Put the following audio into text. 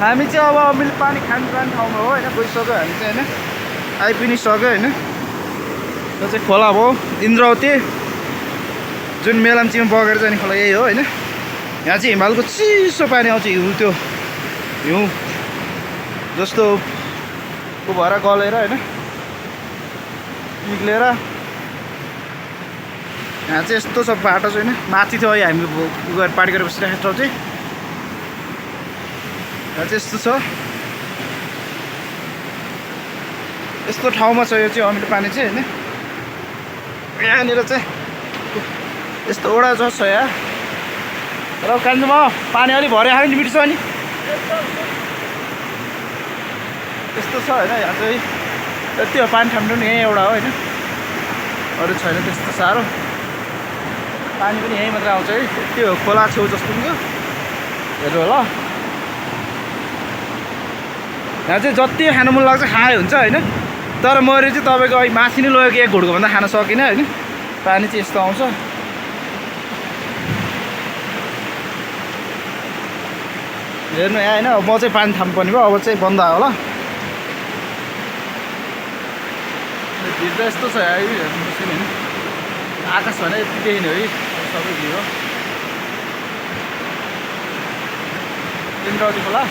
हामी चाहिँ अब मैले पानी खानुपर्ने ठाउँमा हो होइन, गइसक्यो हामी चाहिँ होइन, आइ पनि सक्यो होइन। यो चाहिँ खोला हो इन्द्रावती, जुन मेलम्चीमा बगेर जाने खोला यही हो होइन। यहाँ चाहिँ हिमालको चिसो पानी आउँछ, हिउँ त्यो हिउँ जस्तो को भएर गलेर होइन निक्लेर। यहाँ चाहिँ यस्तो छ बाटो चाहिँ होइन, माथि थियो अहिले हामी गएर पार्टी गरेर बसिरहेको ठाउँ चाहिँ यहाँ चाहिँ यस्तो छ, यस्तो ठाउँमा छ यो चाहिँ अमिलो पानी चाहिँ होइन। यहाँनिर चाहिँ यस्तो वडा जस्तो छ यहाँ। र कान्छोमा पानी अलिक भरे खायो नि मिठो छ नि, त्यस्तो छ होइन। यहाँ चाहिँ यति हो पानी थाम्नु नि, यहीँ एउटा हो होइन, अरू छैन त्यस्तो साह्रो। पानी पनि यहीँ मात्र आउँछ है, यति हो खोला छेउ जस्तो नि हेर्नु होला। यहाँ चाहिँ जति खानु मन लाग्छ खाए हुन्छ होइन, तर मैले चाहिँ तपाईँको अहिले माथि नै लगेको एक घुटको भन्दा खान सकिनँ होइन। पानी चाहिँ यस्तो आउँछ। हेर्नु यहाँ होइन, अब म चाहिँ पानी थाम्नुपर्ने भयो, अब चाहिँ बन्द आयो होला। भिड त यस्तो छ यहाँ हेर्नु सक्यो होइन, आकाश भने यति देखिने हो है, सबै भिड हो। इन्द्रावती खोला।